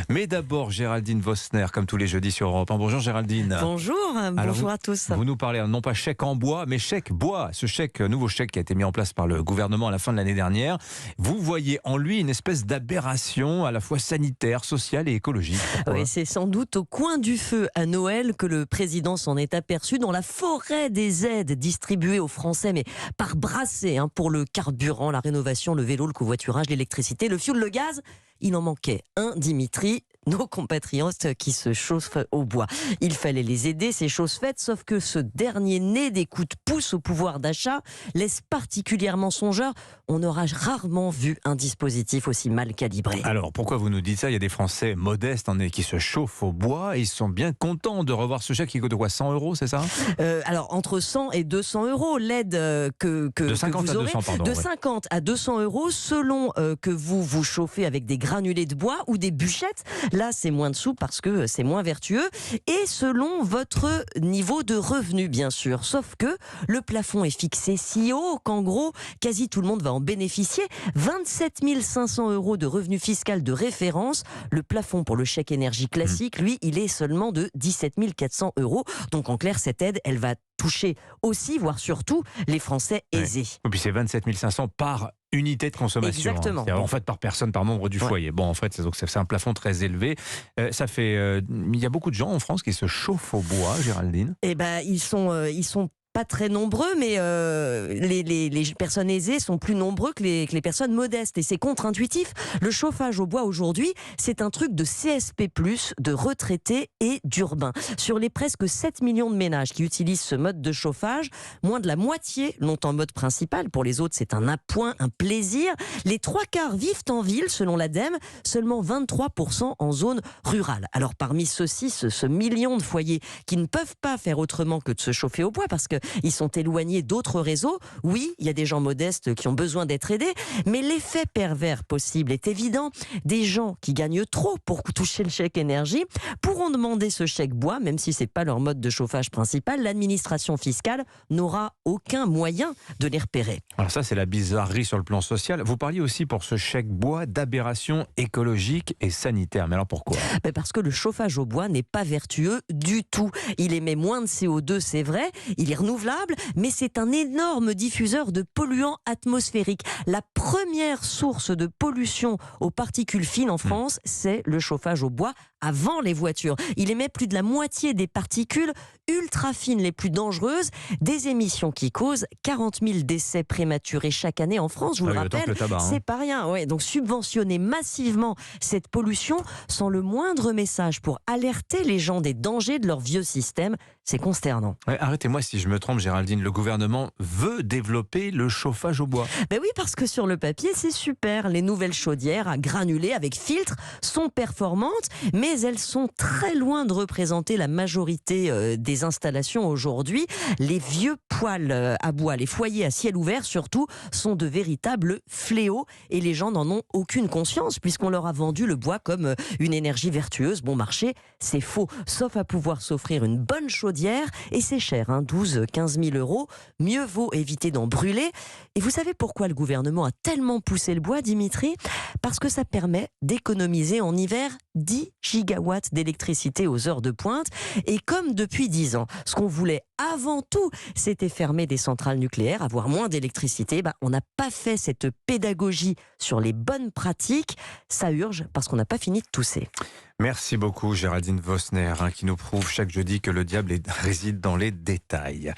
Mais d'abord, Géraldine Vossner, comme tous les jeudis sur Europe 1. Bonjour Géraldine. Bonjour, bonjour à tous. Vous nous parlez non pas chèque en bois, mais chèque bois. Ce nouveau chèque qui a été mis en place par le gouvernement à la fin de l'année dernière. Vous voyez en lui une espèce d'aberration à la fois sanitaire, sociale et écologique. Oui, c'est sans doute au coin du feu à Noël que le président s'en est aperçu dans la forêt des aides distribuées aux Français, mais par brassée, pour le carburant, la rénovation, le vélo, le covoiturage, l'électricité, le fioul, le gaz. Il en manquait un, Dimitri, nos compatriotes qui se chauffent au bois. Il fallait les aider, c'est chose faite, sauf que ce dernier né des coups de pouce au pouvoir d'achat laisse particulièrement songeur. On aura rarement vu un dispositif aussi mal calibré. Alors, pourquoi vous nous dites ça ? Il y a des Français modestes qui se chauffent au bois et ils sont bien contents de revoir ce chèque qui coûte quoi, 100 €, c'est ça ? Alors, entre 100 et 200 € l'aide que de 50 vous à aurez, 200, pardon. de Ouais. 50 à 200 € selon que vous vous chauffez avec des granulés de bois ou des bûchettes. Là, c'est moins de sous parce que c'est moins vertueux. Et selon votre niveau de revenu, bien sûr. Sauf que le plafond est fixé si haut qu'en gros, quasi tout le monde va en bénéficier. 27 500 € de revenu fiscal de référence. Le plafond pour le chèque énergie classique, lui, il est seulement de 17 400 €. Donc en clair, cette aide, elle va toucher aussi, voire surtout, les Français aisés. Et puis c'est 27 500 par unité de consommation. Exactement. C'est en fait par personne, par membre du foyer. Bon, en fait, c'est un plafond très élevé. Il y a beaucoup de gens en France qui se chauffent au bois, Géraldine. Eh ben, ils sont pas très nombreux, mais les personnes aisées sont plus nombreux que les personnes modestes. Et c'est contre-intuitif. Le chauffage au bois aujourd'hui, c'est un truc de CSP+, de retraités et d'urbains. Sur les presque 7 millions de ménages qui utilisent ce mode de chauffage, moins de la moitié l'ont en mode principal. Pour les autres, c'est un appoint, un plaisir. Les 3/4 vivent en ville, selon l'ADEME, seulement 23% en zone rurale. Alors parmi ceux-ci, ce million de foyers qui ne peuvent pas faire autrement que de se chauffer au bois, parce que ils sont éloignés d'autres réseaux. Oui, il y a des gens modestes qui ont besoin d'être aidés, mais l'effet pervers possible est évident. Des gens qui gagnent trop pour toucher le chèque énergie pourront demander ce chèque bois, même si c'est pas leur mode de chauffage principal. L'administration fiscale n'aura aucun moyen de les repérer. Alors ça, c'est la bizarrerie sur le plan social. Vous parliez aussi pour ce chèque bois d'aberration écologique et sanitaire. Mais alors pourquoi ? Parce que le chauffage au bois n'est pas vertueux du tout. Il émet moins de CO2, c'est vrai. Il est renouvelable, mais c'est un énorme diffuseur de polluants atmosphériques. La première source de pollution aux particules fines en France, c'est le chauffage au bois avant les voitures. Il émet plus de la moitié des particules ultra fines les plus dangereuses, des émissions qui causent 40 000 décès prématurés chaque année en France. Je vous le rappelle, le tabac, c'est pas rien. Ouais, donc subventionner massivement cette pollution sans le moindre message pour alerter les gens des dangers de leur vieux système, c'est consternant. Ouais, arrêtez-moi si je me trompe, Géraldine. Le gouvernement veut développer le chauffage au bois. Ben oui, parce que sur le papier, c'est super. Les nouvelles chaudières à granulés avec filtre sont performantes, mais elles sont très loin de représenter la majorité des installations aujourd'hui. Les vieux poêles à bois, les foyers à ciel ouvert surtout, sont de véritables fléaux et les gens n'en ont aucune conscience puisqu'on leur a vendu le bois comme une énergie vertueuse, bon marché. C'est faux, sauf à pouvoir s'offrir une bonne chaudière et c'est cher, 12-15 000 €. Mieux vaut éviter d'en brûler. Et vous savez pourquoi le gouvernement a tellement poussé le bois, Dimitri ? Parce que ça permet d'économiser en hiver 10 gigawatts d'électricité aux heures de pointe. Et comme depuis 10 ans, ce qu'on voulait avant tout, c'était fermer des centrales nucléaires, avoir moins d'électricité, on n'a pas fait cette pédagogie sur les bonnes pratiques. Ça urge parce qu'on n'a pas fini de tousser. Merci beaucoup Géraldine Vossner, qui nous prouve chaque jeudi que le diable réside dans les détails.